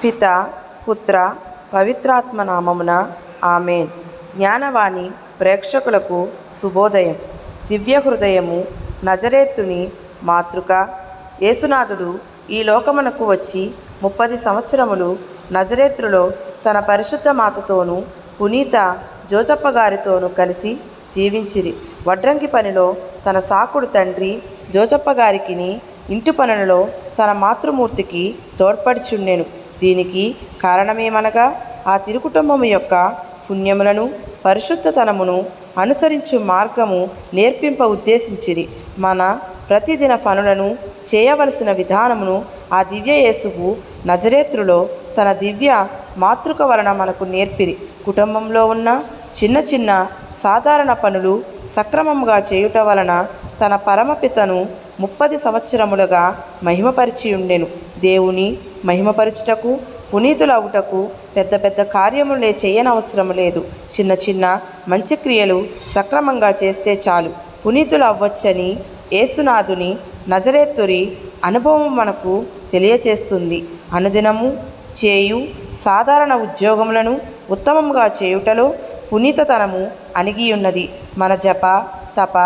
పిత పుత్ర పవిత్రాత్మ నామమున ఆమెన్. జ్ఞానవాణి ప్రేక్షకులకు శుభోదయం. దివ్య హృదయము నజరేతుని మాతృక. యేసునాథుడు ఈ లోకమునకు వచ్చి 30 సంవత్సరములు నజరేతులో తన పరిశుద్ధ మాతతోనూ పునీత జోజప్ప గారితోనూ కలిసి జీవించిరి. వడ్రంగి పనిలో తన సాకుడు తండ్రి జోజప్ప గారికిని, ఇంటి పనులలో తన మాతృమూర్తికి తోడ్పడిచుండెను. దీనికి కారణమేమనగా ఆ తిరుకుటుంబము యొక్క పుణ్యములను పరిశుద్ధతనమును అనుసరించు మార్గము నేర్పింప ఉద్దేశించిరి. మన ప్రతిదిన పనులను చేయవలసిన విధానమును ఆ దివ్య యేసువు నజరేతులో తన దివ్య మాతృక వలన మనకు నేర్పిరి. కుటుంబంలో ఉన్న చిన్న చిన్న సాధారణ పనులు సక్రమంగా చేయుట వలన తన పరమపితను 30 సంవత్సరములుగా మహిమపరిచి ఉండెను. దేవుని మహిమపరచుటకు, పునీతులవుటకు పెద్ద పెద్ద కార్యములే చేయనవసరం లేదు. చిన్న చిన్న మంచి క్రియలు సక్రమంగా చేస్తే చాలు పునీతులు అవ్వచ్చని యేసునాథుని నజరేతురి అనుభవం మనకు తెలియచేస్తుంది. అనుదినము చేయు సాధారణ ఉద్యోగములను ఉత్తమంగా చేయుటలో పునీతతనము అణిగియున్నది. మన జప తప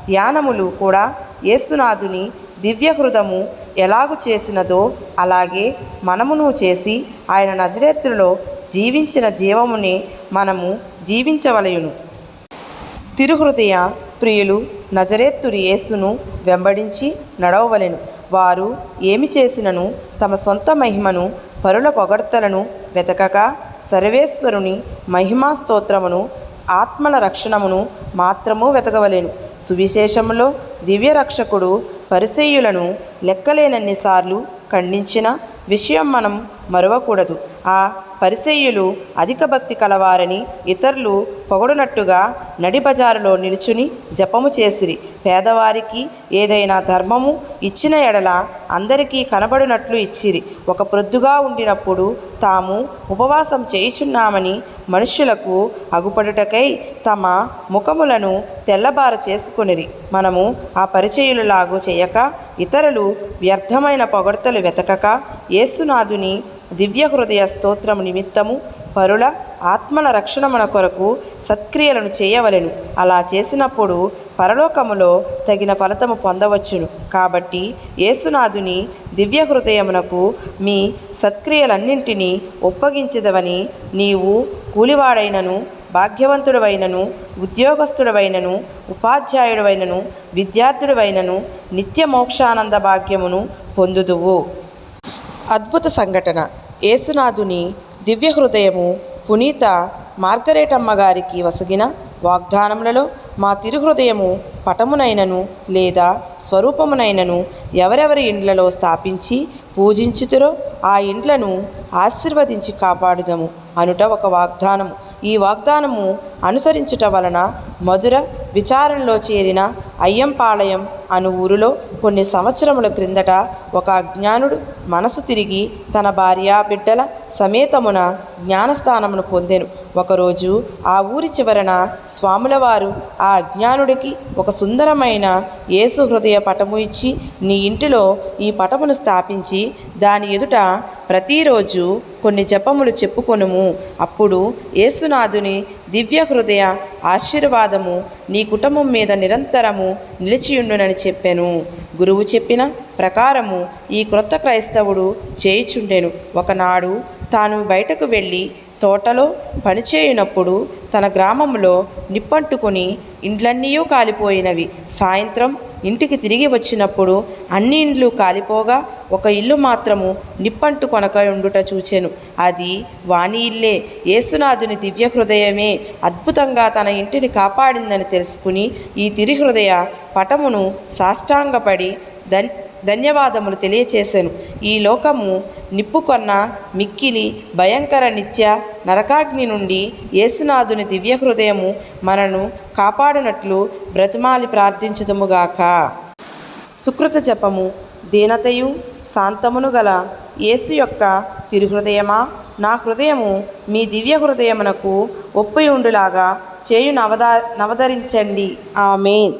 ధ్యానములు కూడా యేసునాథుని దివ్య హృదయము ఎలాగు చేసినదో అలాగే మనమును చేసి ఆయన నజరేతులో జీవించిన జీవమునే మనము జీవించవలయును. తిరుహృదయ ప్రియులు నజరేతురి యేసును వెంబడించి నడవవలెను. వారు ఏమి చేసినను తమ సొంత మహిమను, పరుల పొగడ్తలను వెతకక సర్వేశ్వరుని మహిమా స్తోత్రమును, ఆత్మల రక్షణమును మాత్రము వెతకవలెను. సువిశేషములో దివ్య రక్షకుడు పరిసయ్యులను లెక్కలేనన్నిసార్లు ఖండించిన విషయం మనం మరువకూడదు. ఆ పరిసయ్యులు అధిక భక్తి కలవారని ఇతరులు పొగడునట్టుగా నడి బజారులో నిలుచుని జపము చేసిరి. పేదవారికి ఏదైనా ధర్మము ఇచ్చిన ఎడల అందరికీ కనబడినట్లు ఇచ్చిరి. ఒక ప్రొద్దుగా ఉండినప్పుడు తాము ఉపవాసం చేయుచున్నామని మనుష్యులకు అగుపడుటకై తమ ముఖములను తెల్లబార చేసుకొనిరి. మనము ఆ పరిచయులలాగు చేయక ఇతరులు వ్యర్థమైన పొగడ్తలు వెతకక యేసునాథుని దివ్య హృదయ స్తోత్రము నిమిత్తము పరుల ఆత్మల రక్షణ మన కొరకు సత్క్రియలను చేయవలెను. అలా చేసినప్పుడు పరలోకములో తగిన ఫలితము పొందవచ్చును. కాబట్టి యేసునాథుని దివ్య హృదయమునకు మీ సత్క్రియలన్నింటినీ ఒప్పగించదవని నీవు కూలివాడైనను, భాగ్యవంతుడవైనను, ఉద్యోగస్తుడవైనను, ఉపాధ్యాయుడవైనను, విద్యార్థుడవైనను నిత్య మోక్షానంద భాగ్యమును పొందుదువు. అద్భుత సంఘటన. యేసునాథుని దివ్య హృదయము పునీత మార్గరేటమ్మ గారికి వసగిన వాగ్దానములలో మా తిరుహృదయము పటమునైనను లేదా స్వరూపమునైనను ఎవరెవరి ఇండ్లలో స్థాపించి పూజించుతురో ఆ ఇండ్లను ఆశీర్వదించి కాపాడుదము అనుట ఒక వాగ్దానము. ఈ వాగ్దానము అనుసరించుట వలన మధుర విచారణలో చేరిన అయ్యంపాళయం అను ఊరిలో కొన్ని సంవత్సరముల క్రిందట ఒక అజ్ఞానుడు మనసు తిరిగి తన భార్య బిడ్డల సమేతమున జ్ఞానస్థానమును పొందెను. ఒకరోజు ఆ ఊరి చివరన స్వాముల వారు ఆ అజ్ఞానుడికి ఒక సుందరమైన యేసు హృదయ పటము ఇచ్చి, నీ ఇంటిలో ఈ పటమును స్థాపించి దాని ఎదుట ప్రతిరోజు కొన్ని జపములు చెప్పుకొనుము. అప్పుడు యేసునాథుని దివ్య హృదయ ఆశీర్వాదము నీ కుటుంబం మీద నిరంతరము నిలిచియుండునని చెప్పెను. గురువు చెప్పిన ప్రకారము ఈ క్రొత్త క్రైస్తవుడు చేయుచుండెను. ఒకనాడు తాను బయటకు వెళ్ళి తోటలో పనిచేయునప్పుడు తన గ్రామంలో నిప్పంటుకొని ఇండ్లన్నీ కాలిపోయినవి. సాయంత్రం ఇంటికి తిరిగి వచ్చినప్పుడు అన్ని ఇండ్లు కాలిపోగా ఒక ఇల్లు మాత్రము నిప్పంటు కొనక ఉండుట చూచెను. అది వాని ఇల్లే. యేసునాథుని దివ్య హృదయమే అద్భుతంగా తన ఇంటిని కాపాడిందని తెలుసుకుని ఈ తిరుహృదయ పటమును సాష్టాంగపడి ధన్యవాదములు తెలియచేశాను. ఈ లోకము నిప్పుకొన్న మిక్కిలి భయంకర నిత్య నరకాగ్ని నుండి యేసునాథుని దివ్య హృదయము మనను కాపాడునట్లు బ్రతిమాలి ప్రార్థించుదుముగాక. సుకృత జపము. దీనతయు శాంతమును గల యేసు యొక్క తిరుహృదయమా, నా హృదయము మీ దివ్య హృదయమునకు ఒప్పియుండులాగా చేయు నవదరించండి. ఆమేన్.